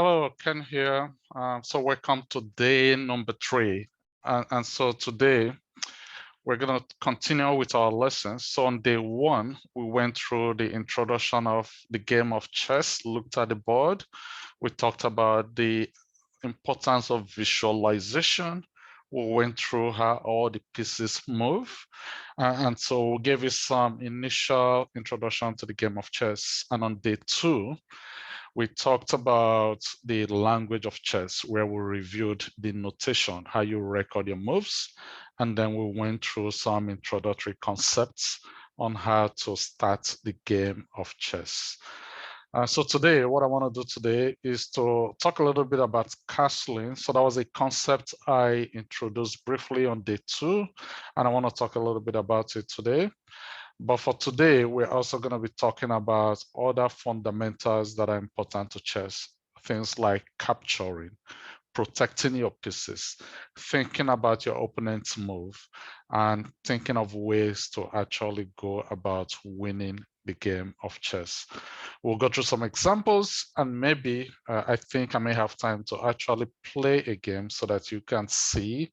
Hello, Ken here. So welcome to day number 3. And so today we're going to continue with our lessons. So on day 1, we went through the introduction of the game of chess, looked at the board. We talked about the importance of visualization. We went through how all the pieces move. And so we gave you some initial introduction to the game of chess. And on day 2, we talked about the language of chess, where we reviewed the notation, how you record your moves. And then we went through some introductory concepts on how to start the game of chess. So today, what I want to do today is to talk a little bit about castling. So that was a concept I introduced briefly on day 2, and I want to talk a little bit about it today. But for today, we're also going to be talking about other fundamentals that are important to chess. Things like capturing, protecting your pieces, thinking about your opponent's move, and thinking of ways to actually go about winning the game of chess. We'll go through some examples, and maybe I think I may have time to actually play a game so that you can see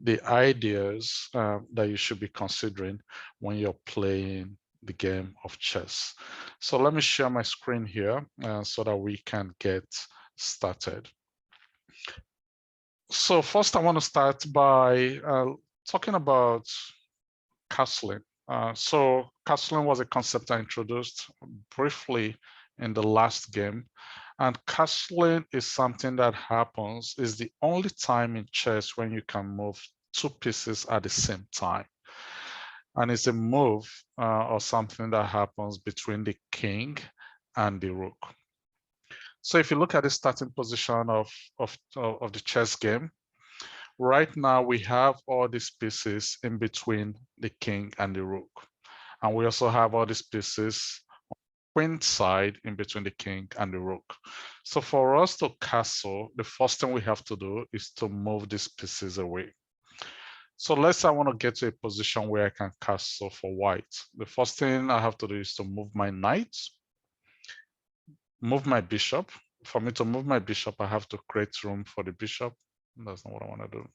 the ideas that you should be considering when you're playing the game of chess. So let me share my screen here so that we can get started. So first I want to start by talking about castling. So castling was a concept I introduced briefly in the last game. And castling is something that happens, is the only time in chess when you can move 2 pieces at the same time. And it's a move or something that happens between the king and the rook. So if you look at the starting position of the chess game, right now we have all these pieces in between the king and the rook. And we also have all these pieces queen side in between the king and the rook. So for us to castle, the first thing we have to do is to move these pieces away. So let's say I want to get to a position where I can castle for white. The first thing I have to do is to move my knight, move my bishop. For me to move my bishop, I have to create room for the bishop. That's not what I want to do.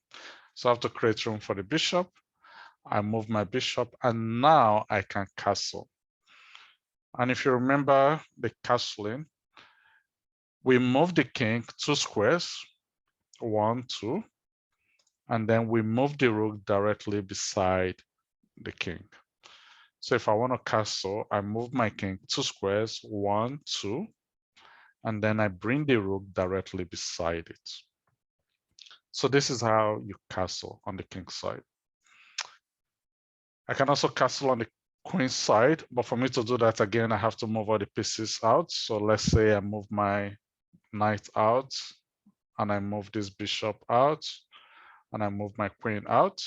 So I have to create room for the bishop. I move my bishop, and now I can castle. And if you remember the castling, we move the king 2 squares, 1, 2, and then we move the rook directly beside the king. So if I want to castle, I move my king 2 squares, 1, 2, and then I bring the rook directly beside it. So this is how you castle on the king's side. I can also castle on the queen's side, but for me to do that again, I have to move all the pieces out. So let's say I move my knight out, and I move this bishop out, and I move my queen out.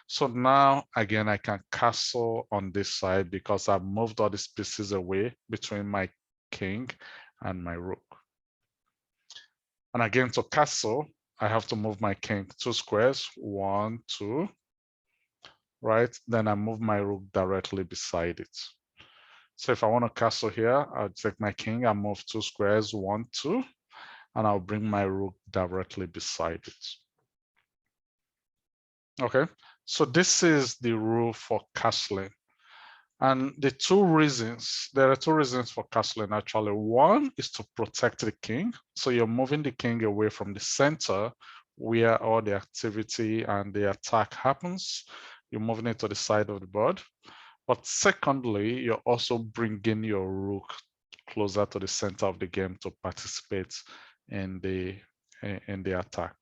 So now, again, I can castle on this side because I've moved all these pieces away between my king and my rook. And again, to castle, I have to move my king 2 squares, 1, 2, right? Then I move my rook directly beside it. So if I want to castle here, I'll take my king, I'll move 2 squares, 1, 2, and I'll bring my rook directly beside it. Okay, so this is the rule for castling. And there are 2 reasons for castling actually. One is to protect the king. So you're moving the king away from the center where all the activity and the attack happens. You're moving it to the side of the board. But secondly, you're also bringing your rook closer to the center of the game to participate in the attack.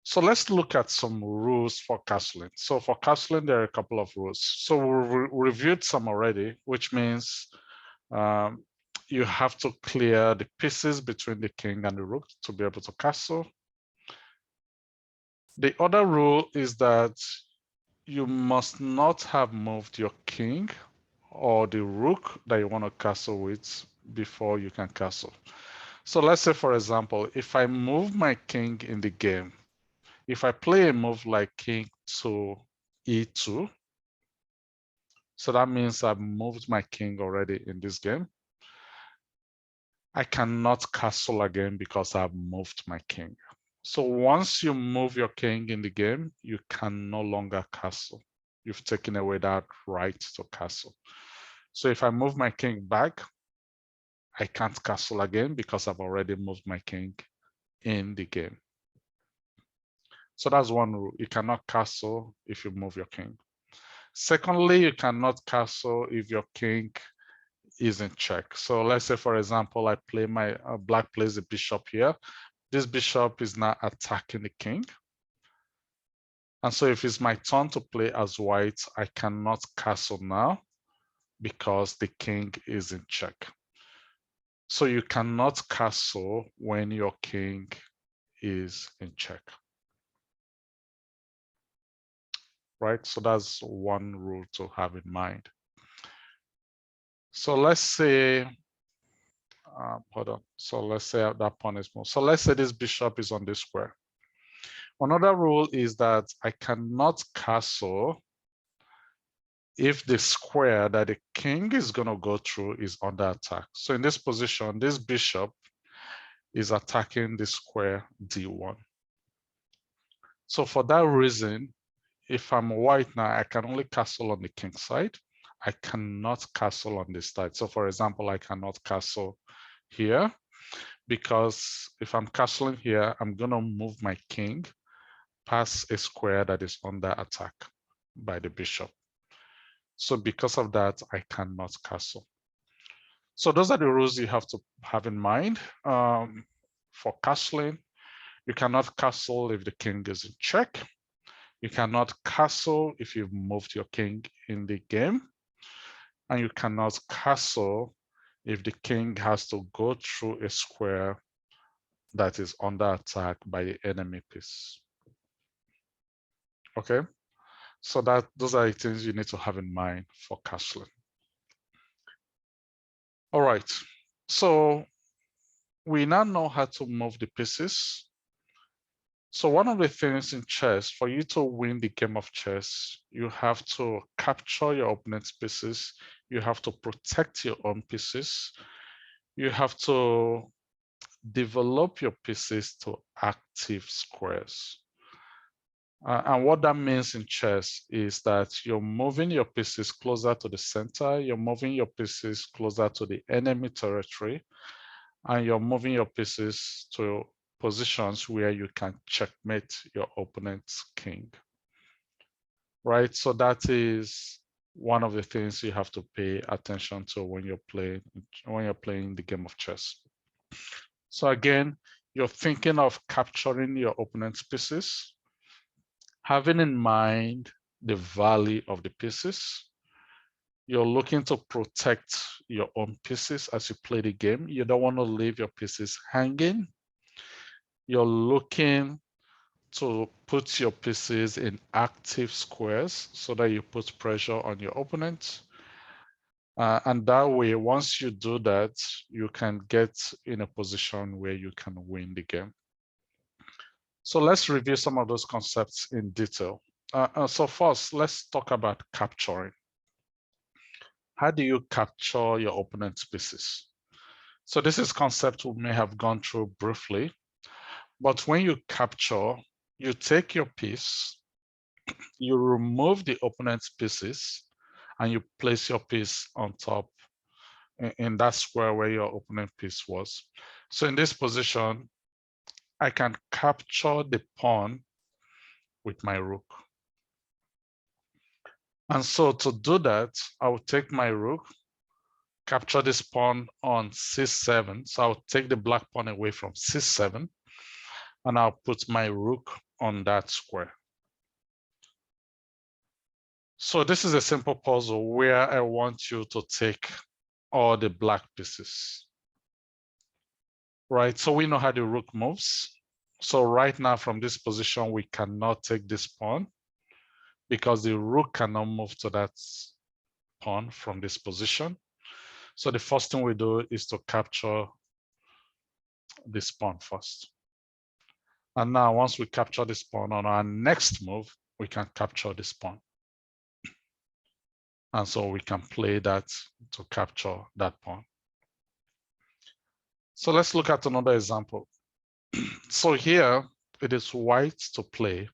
So let's look at some rules for castling. So for castling, there are a couple of rules. So we reviewed some already, which means you have to clear the pieces between the king and the rook to be able to castle. The other rule is that you must not have moved your king or the rook that you want to castle with before you can castle. So let's say, for example, if I move my king in the game, if I play a move like king to e2, so that means I've moved my king already in this game. I cannot castle again because I've moved my king. So once you move your king in the game, you can no longer castle. You've taken away that right to castle. So if I move my king back, I can't castle again because I've already moved my king in the game. So that's one rule. You cannot castle if you move your king. Secondly, you cannot castle if your king is in check. So let's say, for example, I play my black plays the bishop here. This bishop is now attacking the king. And so if it's my turn to play as white, I cannot castle now because the king is in check. So you cannot castle when your king is in check. Right? So that's one rule to have in mind. So let's say, hold on. So let's say that pawn is moved. So let's say this bishop is on this square. Another rule is that I cannot castle if the square that the king is going to go through is under attack. So in this position, this bishop is attacking the square D1. So for that reason, if I'm white now, I can only castle on the king side. I cannot castle on this side. So for example, I cannot castle here because if I'm castling here, I'm going to move my king past a square that is under attack by the bishop. So because of that, I cannot castle. So those are the rules you have to have in mind for castling. You cannot castle if the king is in check. You cannot castle if you've moved your king in the game. And you cannot castle if the king has to go through a square that is under attack by the enemy piece. Okay, so those are the things you need to have in mind for castling. All right, so we now know how to move the pieces. So one of the things in chess, for you to win the game of chess, you have to capture your opponent's pieces. You have to protect your own pieces. You have to develop your pieces to active squares. And what that means in chess is that you're moving your pieces closer to the center, you're moving your pieces closer to the enemy territory, and you're moving your pieces to positions where you can checkmate your opponent's king. Right, so that is one of the things you have to pay attention to when you're playing the game of chess. So again, you're thinking of capturing your opponent's pieces, having in mind the value of the pieces. You're looking to protect your own pieces as you play the game. You don't want to leave your pieces hanging. You're looking to put your pieces in active squares so that you put pressure on your opponent. And that way, once you do that, you can get in a position where you can win the game. So let's review some of those concepts in detail. So first, let's talk about capturing. How do you capture your opponent's pieces? So this is concept we may have gone through briefly, but when you capture, you take your piece, you remove the opponent's pieces, and you place your piece on top in that square where your opponent piece was. So in this position, I can capture the pawn with my rook. And so to do that, I will take my rook, capture this pawn on c7. So I'll take the black pawn away from c7, and I'll put my rook on that square. So this is a simple puzzle where I want you to take all the black pieces. Right, so we know how the rook moves. So right now from this position, we cannot take this pawn because the rook cannot move to that pawn from this position. So the first thing we do is to capture this pawn first. And now once we capture this pawn, on our next move, we can capture this pawn. And so we can play that to capture that pawn. So let's look at another example. So here it is white to play.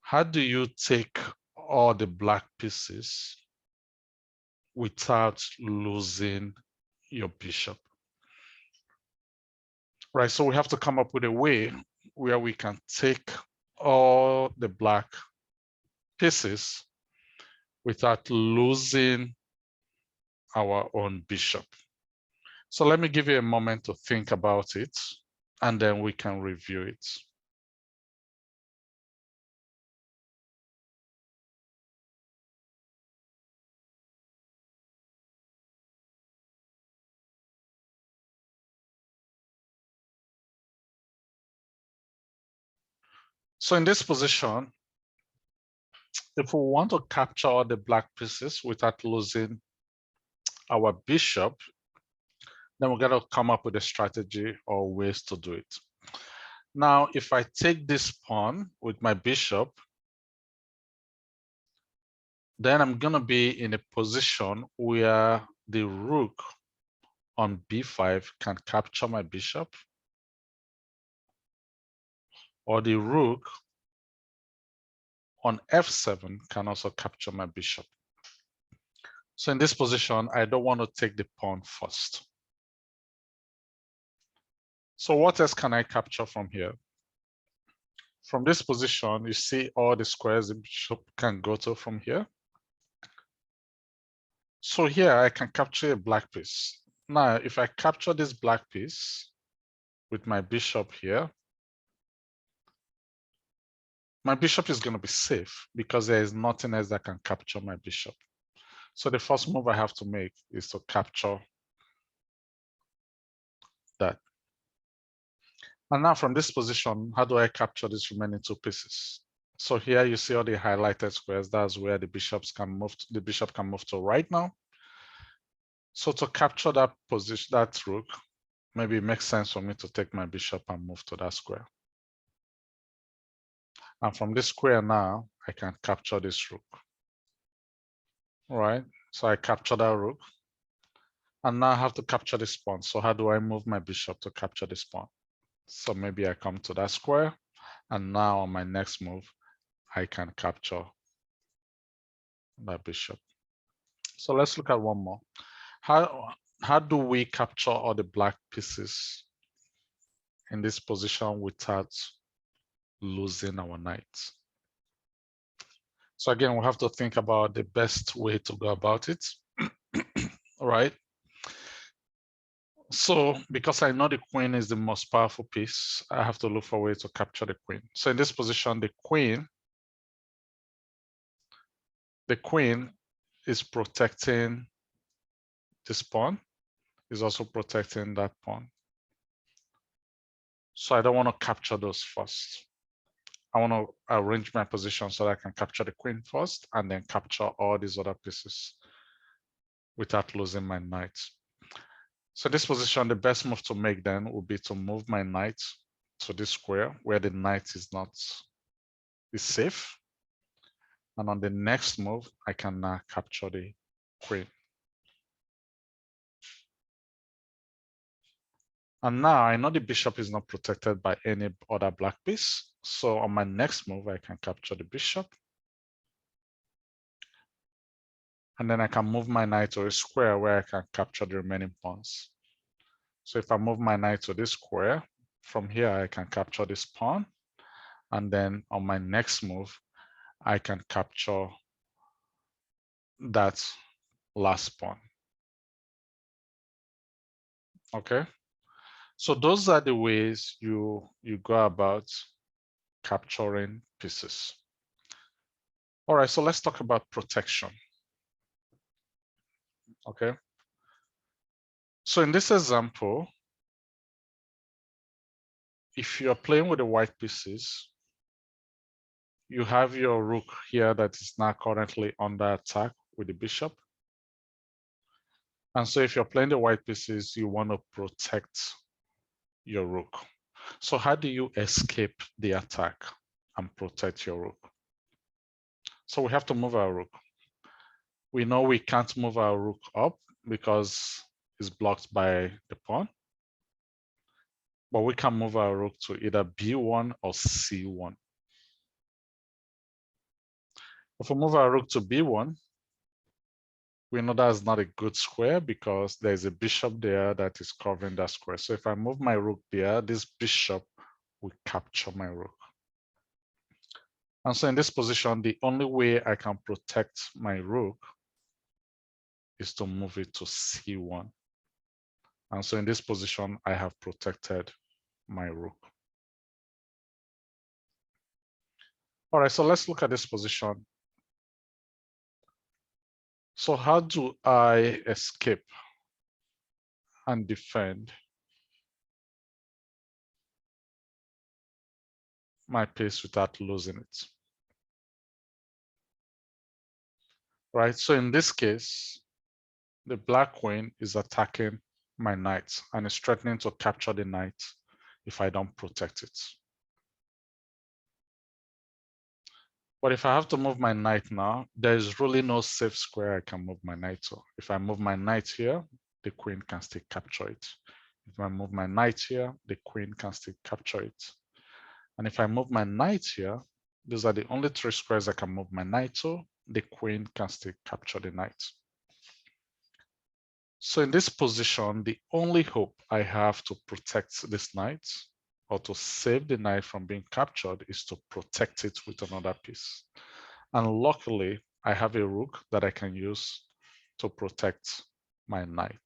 How do you take all the black pieces without losing your bishop? Right, so we have to come up with a way where we can take all the black pieces without losing our own bishop. So let me give you a moment to think about it, and then we can review it. So in this position, if we want to capture all the black pieces without losing our bishop, then we got to come up with a strategy or ways to do it. Now, if I take this pawn with my bishop, then I'm going to be in a position where the rook on b5 can capture my bishop, or the rook on f7 can also capture my bishop. So in this position, I don't want to take the pawn first. So what else can I capture from here? From this position, you see all the squares the bishop can go to from here. So here I can capture a black piece. Now, if I capture this black piece with my bishop here, my bishop is going to be safe because there is nothing else that can capture my bishop. So the first move I have to make is to capture that. And now from this position, how do I capture these remaining two pieces? So here you see all the highlighted squares. That's where the bishops can move. The bishop can move to right now. So to capture that position, that rook, maybe it makes sense for me to take my bishop and move to that square. And from this square now, I can capture this rook. All right, so I capture that rook. And now I have to capture this pawn. So how do I move my bishop to capture this pawn? So maybe I come to that square. And now on my next move, I can capture that bishop. So let's look at one more. How do we capture all the black pieces in this position without losing our knight? So again, we have to think about the best way to go about it. All right. So because I know the queen is the most powerful piece, I have to look for a way to capture the queen. So in this position, the queen is protecting this pawn, is also protecting that pawn. So I don't want to capture those first. I want to arrange my position so that I can capture the queen first and then capture all these other pieces without losing my knight. So this position, the best move to make then would be to move my knight to this square where the knight is safe. And on the next move, I can now capture the queen. And now I know the bishop is not protected by any other black piece. So on my next move, I can capture the bishop. And then I can move my knight to a square where I can capture the remaining pawns. So if I move my knight to this square, from here I can capture this pawn. And then on my next move, I can capture that last pawn. Okay. So those are the ways you go about capturing pieces. All right, so let's talk about protection. Okay. So in this example, if you're playing with the white pieces, you have your rook here that is now currently under attack with the bishop. And so if you're playing the white pieces, you want to protect your rook. So how do you escape the attack and protect your rook? So we have to move our rook. We know we can't move our rook up because is blocked by the pawn, but we can move our rook to either b1 or c1. If we move our rook to b1, we know that's not a good square because there's a bishop there that is covering that square. So if I move my rook there, this bishop will capture my rook. And so in this position, the only way I can protect my rook is to move it to c1. And so in this position, I have protected my rook. All right, so let's look at this position. So how do I escape and defend my piece without losing it? Right, so in this case, the black queen is attacking my knight and is threatening to capture the knight if I don't protect it. But if I have to move my knight now, there is really no safe square I can move my knight to. If I move my knight here, the queen can still capture it. If I move my knight here, the queen can still capture it. And if I move my knight here, these are the only three squares I can move my knight to. The queen can still capture the knight. So in this position, the only hope I have to protect this knight or to save the knight from being captured is to protect it with another piece. And luckily, I have a rook that I can use to protect my knight.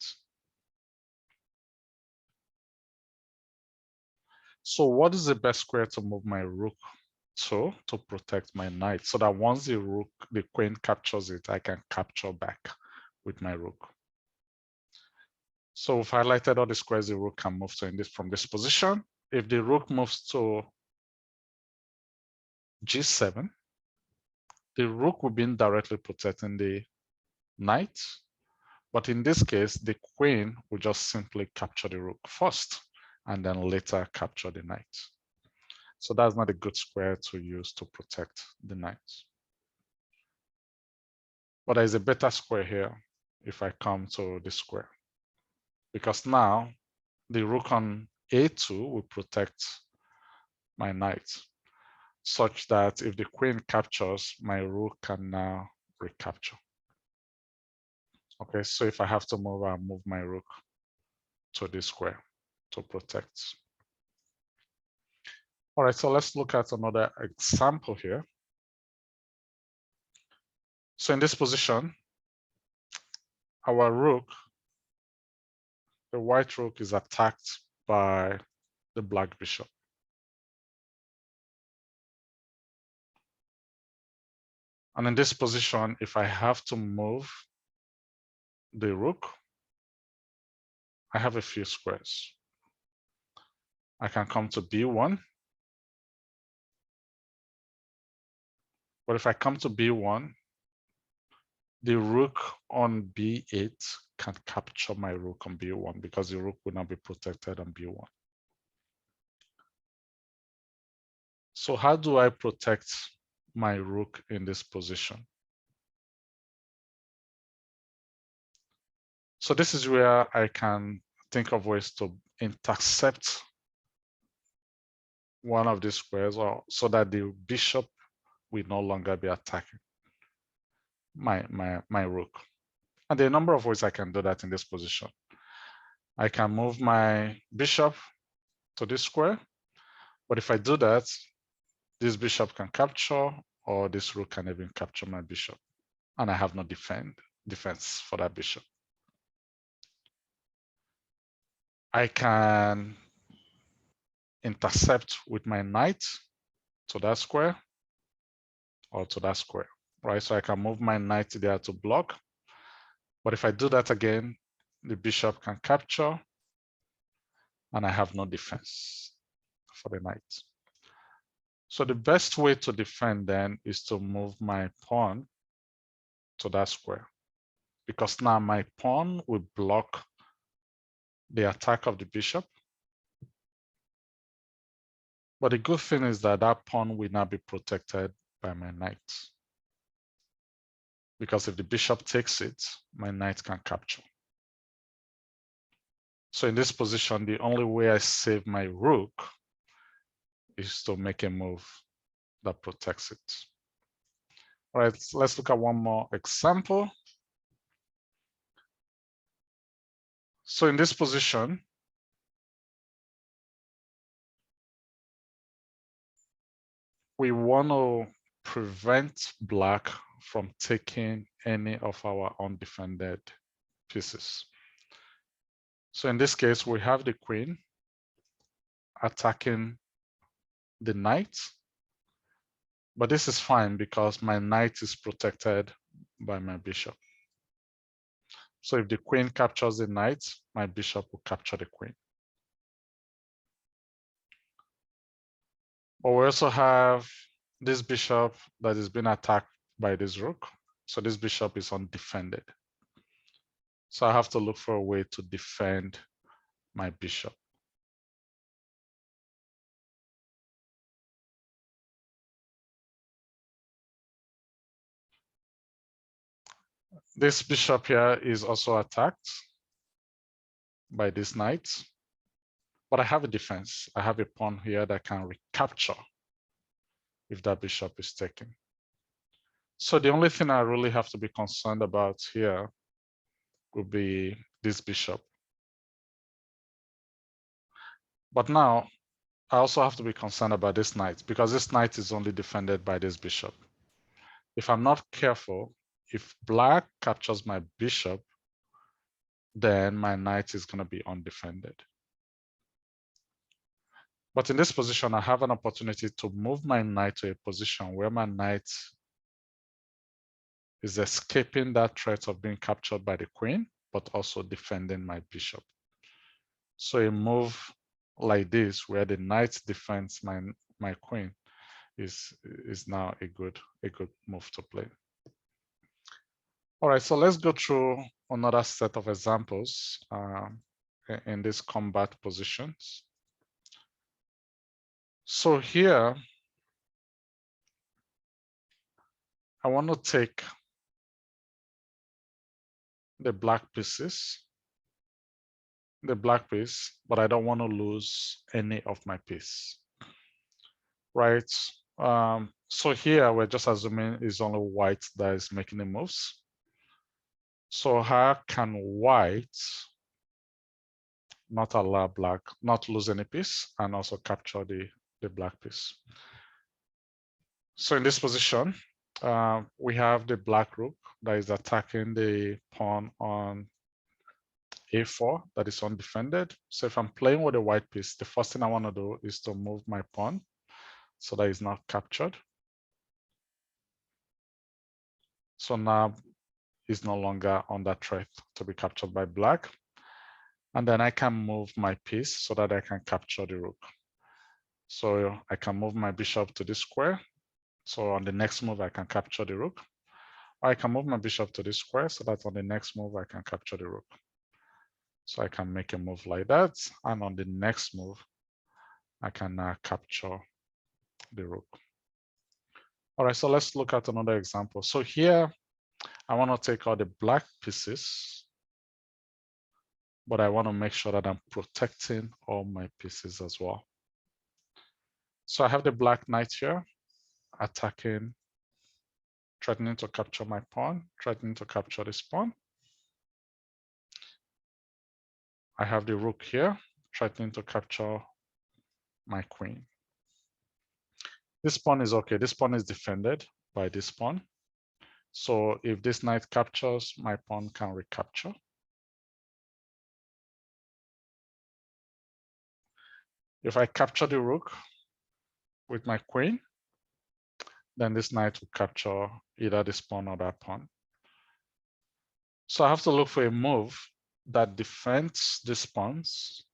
So what is the best square to move my rook to protect my knight so that once the queen captures it, I can capture back with my rook? So we've highlighted all the squares the rook can move to from this position. If the rook moves to g7, the rook will be indirectly protecting the knight. But in this case, the queen will just simply capture the rook first and then later capture the knight. So that's not a good square to use to protect the knight. But there's a better square here if I come to this square. Because now the rook on a2 will protect my knight, such that if the queen captures, my rook can now recapture. Okay, so if I have to move, I'll move my rook to this square to protect. All right, so let's look at another example here. So in this position, our rook, the white rook, is attacked by the black bishop. And in this position, if I have to move the rook, I have a few squares. I can come to b1. But if I come to b1, the rook on b8 can capture my rook on b1 because the rook will not be protected on b1. So how do I protect my rook in this position? So this is where I can think of ways to intercept one of these squares, or so that the bishop will no longer be attacking my rook. And there are a number of ways I can do that in this position. I can move my bishop to this square, but if I do that, this bishop can capture, or this rook can even capture my bishop, and I have no defense for that bishop. I can intercept with my knight to that square or to that square, right? So I can move my knight there to block. But if I do that again, the bishop can capture and I have no defense for the knight. So the best way to defend then is to move my pawn to that square, because now my pawn will block the attack of the bishop. But the good thing is that that pawn will not be protected by my knight, because if the bishop takes it, my knight can capture. So in this position, the only way I save my rook is to make a move that protects it. All right, let's look at one more example. So in this position, we want to prevent black from taking any of our undefended pieces. So in this case, we have the queen attacking the knight, but this is fine because my knight is protected by my bishop. So if the queen captures the knight, my bishop will capture the queen. But we also have this bishop that is being attacked by this rook. So this bishop is undefended. So I have to look for a way to defend my bishop. This bishop here is also attacked by this knight, but I have a defense. I have a pawn here that can recapture if that bishop is taken. So the only thing I really have to be concerned about here would be this bishop. But now I also have to be concerned about this knight because this knight is only defended by this bishop. If I'm not careful, if black captures my bishop, then my knight is going to be undefended. But in this position, I have an opportunity to move my knight to a position where my knight is escaping that threat of being captured by the queen, but also defending my bishop. So a move like this, where the knight defends my queen, is now a good move to play. All right, so let's go through another set of examples in these combat positions. So here, I want to take the black pieces, the black piece, but I don't want to lose any of my piece, right? So here, we're just assuming it's only white that is making the moves. So how can white not allow black, not lose any piece, and also capture the black piece? So in this position, we have the black rook that is attacking the pawn on a4 that is undefended. So if I'm playing with a white piece, the first thing I want to do is to move my pawn so that it's not captured. So now it's no longer under threat to be captured by black. And then I can move my piece so that I can capture the rook. So I can move my bishop to this square. So on the next move, I can capture the rook. Or I can move my bishop to this square so that on the next move, I can capture the rook. So I can make a move like that. And on the next move, I can now capture the rook. All right, so let's look at another example. So here, I want to take all the black pieces, but I want to make sure that I'm protecting all my pieces as well. So I have the black knight here attacking, threatening to capture my pawn, threatening to capture this pawn. I have the rook here threatening to capture my queen. This pawn is okay. This pawn is defended by this pawn. So if this knight captures, my pawn can recapture. If I capture the rook with my queen, then this knight will capture either this pawn or that pawn. So I have to look for a move that defends these pawns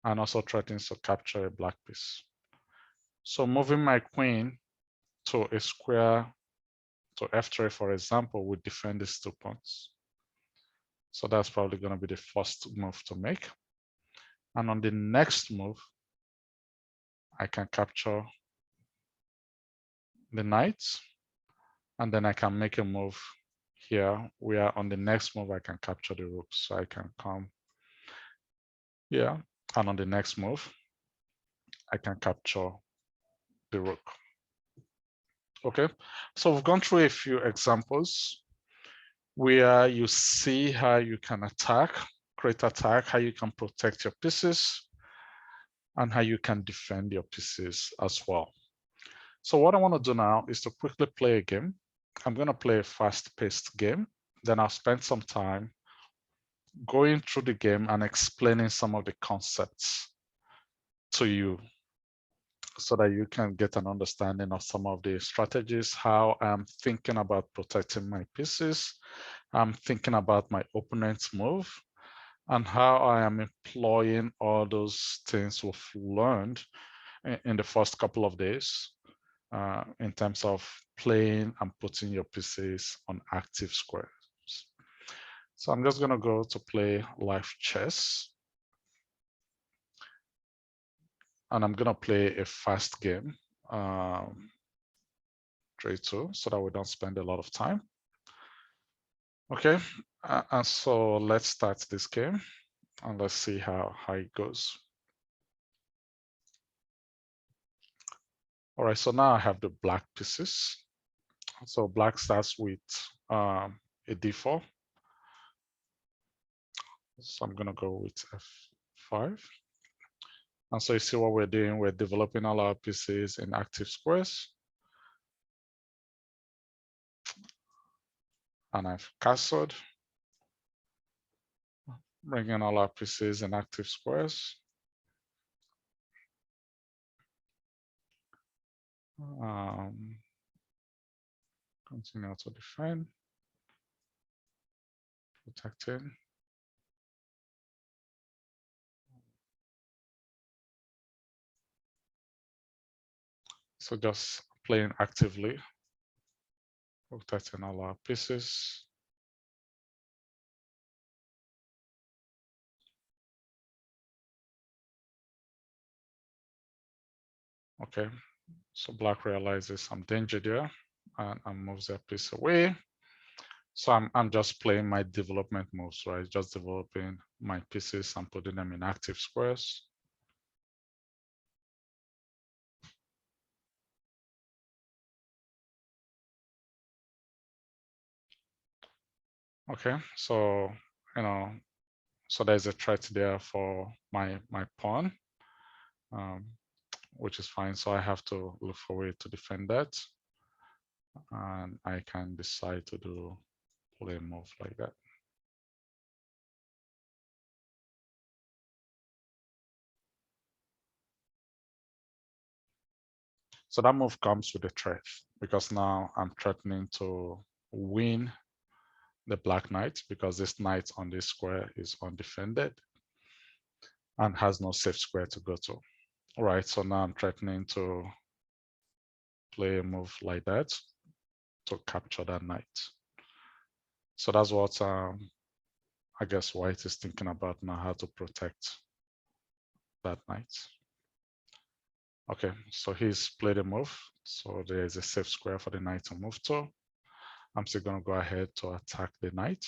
and also threatens to capture a black piece. So moving my queen to a square, to f3, for example, would defend these 2 pawns. So that's probably going to be the first move to make. And on the next move, I can capture the knight, and then I can make a move here, we are on the next move, I can capture the rook. So I can come here, and on the next move, I can capture the rook. Okay, so we've gone through a few examples where you see how you can attack, create attack, how you can protect your pieces, and how you can defend your pieces as well. So what I want to do now is to quickly play a game. I'm going to play a fast-paced game. Then I'll spend some time going through the game and explaining some of the concepts to you so that you can get an understanding of some of the strategies, how I'm thinking about protecting my pieces, I'm thinking about my opponent's move, and how I am employing all those things we've learned in the first couple of days in terms of playing and putting your pieces on active squares. So I'm just going to go to play live chess. And I'm going to play a fast game, 3-2, so that we don't spend a lot of time. Okay, and so let's start this game and let's see how it goes. All right, so now I have the black pieces. So black starts with a d4. So I'm going to go with f5. And so you see what we're doing, we're developing all our pieces in active squares. And I've castled, bringing all our pieces in active squares. Continue to defend, protecting. So just playing actively, protecting all our pieces. Okay, so black realizes some danger there and moves their piece away. So I'm just playing my development moves, right? Just developing my pieces and putting them in active squares. Okay, so so there's a threat there for my pawn, which is fine. So I have to look for a way to defend that. And I can decide to do play a move like that. So that move comes with a threat because now I'm threatening to win the black knight because this knight on this square is undefended and has no safe square to go to. All right, so now I'm threatening to play a move like that to capture that knight. So that's what I guess white is thinking about now, how to protect that knight. Okay, so he's played a move. So there is a safe square for the knight to move to. I'm still going to go ahead to attack the knight.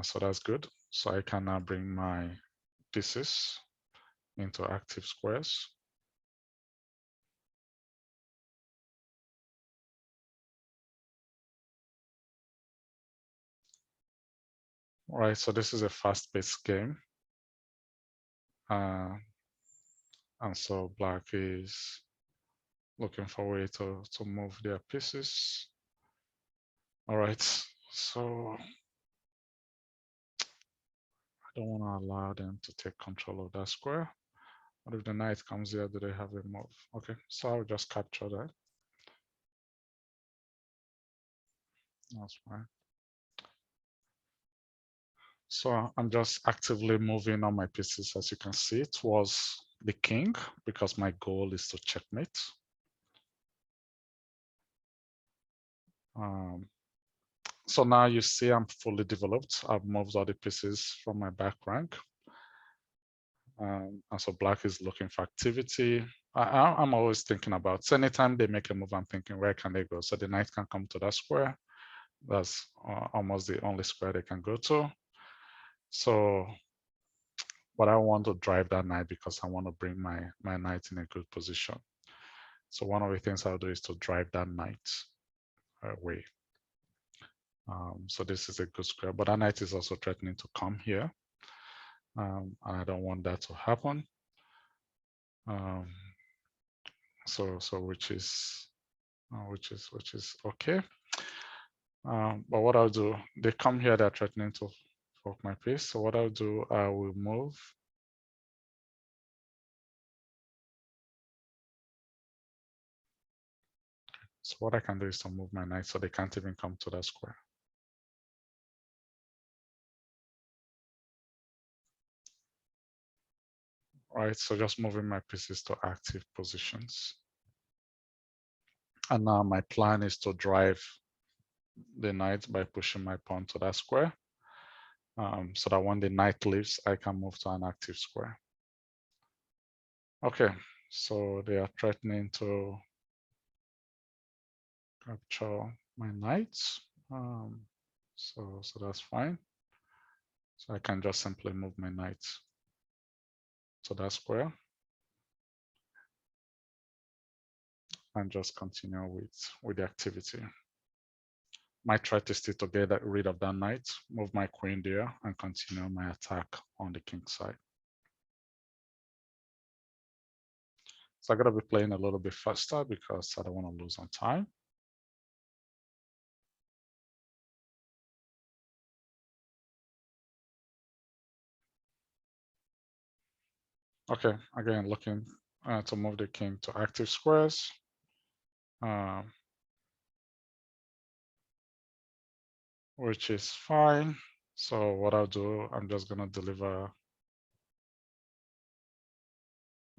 So that's good. So I can now bring my pieces into active squares. All right, so this is a fast-paced game. And so black is looking for a way to move their pieces. All right, so I don't want to allow them to take control of that square. What if the knight comes here? Do they have a move? Okay, so I'll just capture that. That's fine. So I'm just actively moving on my pieces, as you can see, towards the king, because my goal is to checkmate. So now you see I'm fully developed. I've moved all the pieces from my back rank. And so black is looking for activity. I'm always thinking about, so anytime they make a move, I'm thinking, where can they go? So the knight can come to that square. That's almost the only square they can go to. So, but I want to drive that knight because I want to bring my knight in a good position. So one of the things I'll do is to drive that knight away. So this is a good square, but that knight is also threatening to come here. And I don't want that to happen. So which is okay. But what I'll do, they come here, they're threatening to fork my piece. So what I'll do, I will move. So what I can do is to move my knight so they can't even come to that square. All right, so just moving my pieces to active positions. And now my plan is to drive the knight by pushing my pawn to that square. So that when the knight leaves, I can move to an active square. Okay, so they are threatening to capture my knights. So that's fine. So I can just simply move my knight to that square and just continue with the activity. My threat is still to get rid of that knight, move my queen there, and continue my attack on the king side. So I gotta be playing a little bit faster because I don't want to lose on time. Okay, again, looking to move the king to active squares. Which is fine. So what I'll do, I'm just gonna deliver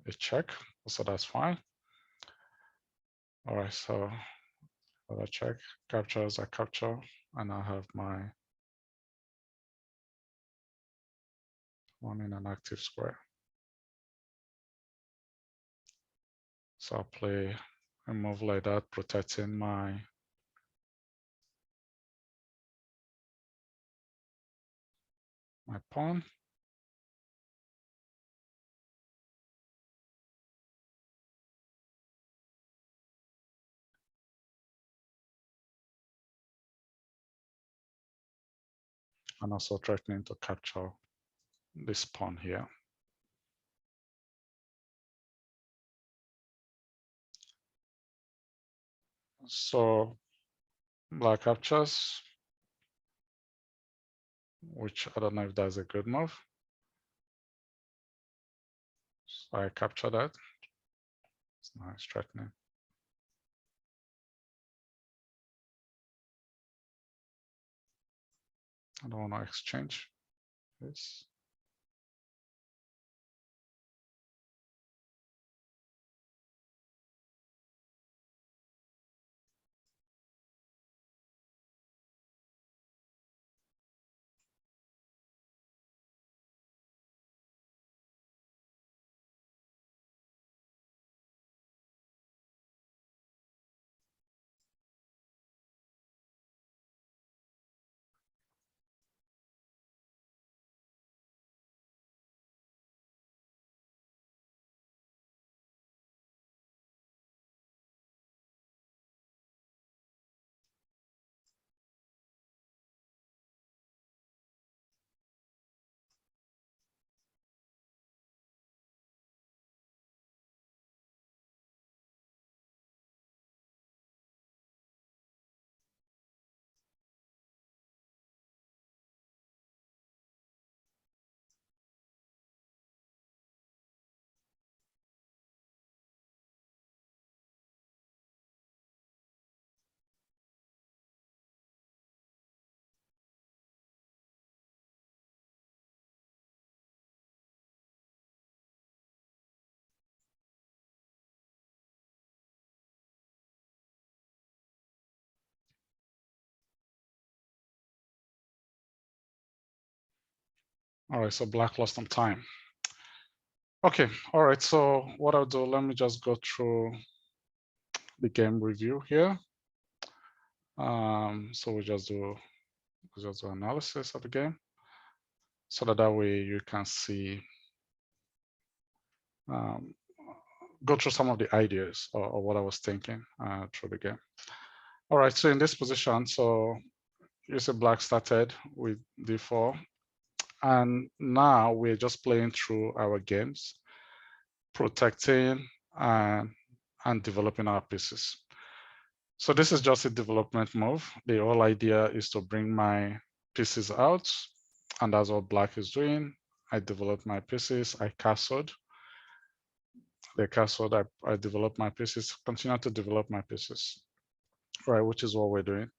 a check. So that's fine. All right, so I check, captures, I capture, and I have my one in an active square. So I'll play a move like that, protecting my pawn. And also threatening to capture this pawn here. So black captures, which I don't know if that's a good move. So I capture that. It's nice, threatening. I don't want to exchange this. All right, so black lost some time. Okay, all right, so what I'll do, let me just go through the game review here. So we just do analysis of the game, so that way you can see, go through some of the ideas or what I was thinking through the game. All right, so in this position, so you see black started with d4, and now we're just playing through our games, protecting and developing our pieces. So this is just a development move. The whole idea is to bring my pieces out, and that's what black is doing. I developed my pieces, I castled. The castle, I developed my pieces, continue to develop my pieces, right, which is what we're doing.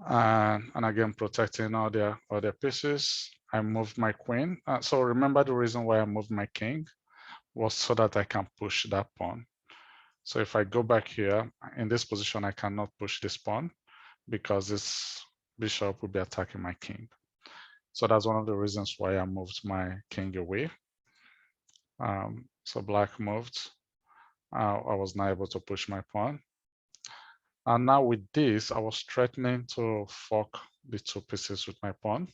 And again, protecting all their pieces. I moved my queen. So remember, the reason why I moved my king was so that I can push that pawn. So if I go back here, in this position, I cannot push this pawn because this bishop will be attacking my king. So that's one of the reasons why I moved my king away. So black moved. I was not able to push my pawn. And now with this, I was threatening to fork the two pieces with my pawn.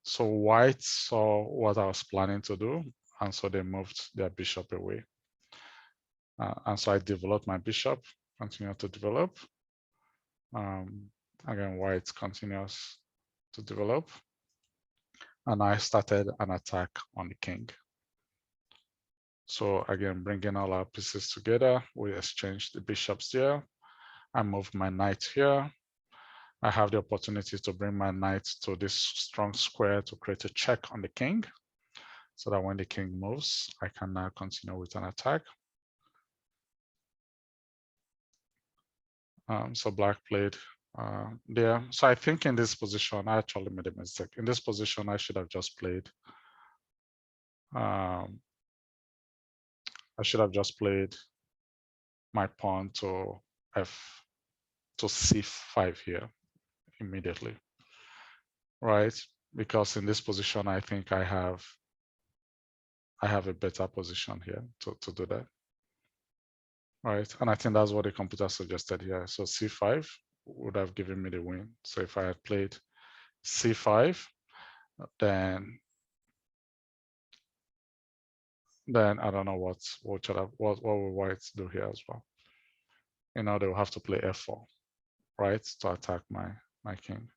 So white saw what I was planning to do, and so they moved their bishop away. And so I developed my bishop, continue to develop. Again, white continues to develop. And I started an attack on the king. So again, bringing all our pieces together, we exchanged the bishops there. I moved my knight here. I have the opportunity to bring my knight to this strong square to create a check on the king, so that when the king moves, I can now continue with an attack. So black played there. So I think in this position, I actually made a mistake. In this position, I should have just played. I should have just played my pawn to c5 here immediately, right? Because in this position, I think I have a better position here to do that, right? And I think that's what the computer suggested here. So c5 would have given me the win. So if I had played c5, then I don't know what will white do here as well. You know, they'll have to play f4, right, to attack my king.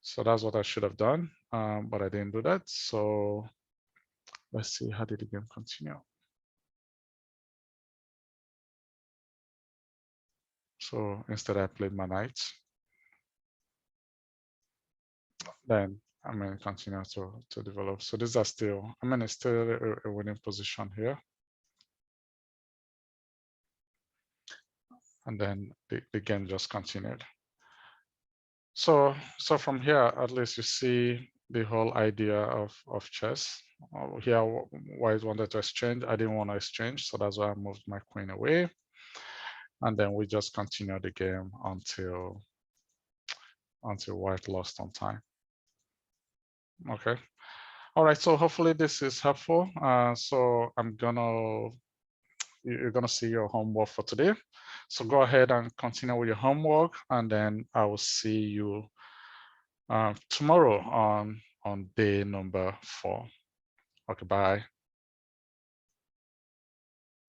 So that's what I should have done, but I didn't do that. So let's see, how did the game continue? So instead I played my knight. Then I'm going to continue to develop. So these are still, it's still a winning position here. And then the game just continued. So from here, at least you see the whole idea of chess. Here, white wanted to exchange. I didn't want to exchange, so that's why I moved my queen away. And then we just continued the game until white lost on time. Okay. All right. So hopefully this is helpful. So you're gonna see your homework for today. So go ahead and continue with your homework, and then I will see you tomorrow on day number 4. Okay, bye.